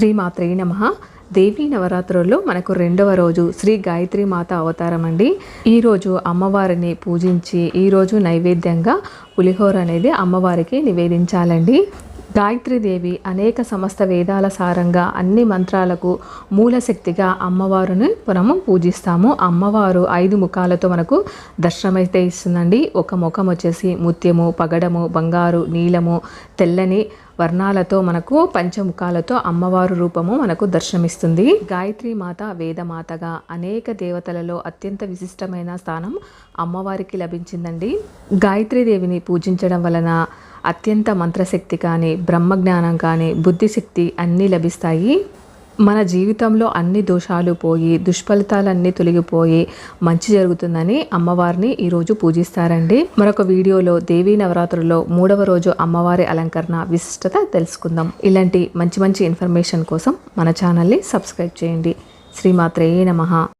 శ్రీమాత్రే నమః. దేవీ నవరాత్రుల్లో మనకు రెండవ రోజు శ్రీ గాయత్రి మాత అవతారం అండి. ఈరోజు అమ్మవారిని పూజించి ఈరోజు నైవేద్యంగా పులిహోర అనేది అమ్మవారికి నివేదించాలండి. గాయత్రీదేవి అనేక సమస్త వేదాల సారంగా అన్ని మంత్రాలకు మూలశక్తిగా అమ్మవారిని మనము పూజిస్తాము. అమ్మవారు 5 ముఖాలతో మనకు దర్శనమైతే ఇస్తుందండి. ఒక ముఖం వచ్చేసి ముత్యము, పగడము, బంగారు, నీలము, తెల్లని వర్ణాలతో మనకు పంచముఖాలతో అమ్మవారు రూపము మనకు దర్శనమిస్తుంది. గాయత్రి మాత వేదమాతగా అనేక దేవతలలో అత్యంత విశిష్టమైన స్థానం అమ్మవారికి లభించిందండి. గాయత్రీదేవిని పూజించడం వలన అత్యంత మంత్రశక్తి కానీ, బ్రహ్మజ్ఞానం కానీ, బుద్ధిశక్తి అన్నీ లభిస్తాయి. మన జీవితంలో అన్ని దోషాలు పోయి దుష్ఫలితాలన్నీ తొలగిపోయి మంచి జరుగుతుందని అమ్మవారిని ఈరోజు పూజిస్తారండి. మరొక వీడియోలో దేవీ నవరాత్రుల్లో 3వ రోజు అమ్మవారి అలంకరణ విశిష్టత తెలుసుకుందాం. ఇలాంటి మంచి ఇన్ఫర్మేషన్ కోసం మన ఛానల్ని సబ్స్క్రైబ్ చేయండి. శ్రీమాత్రే నమః.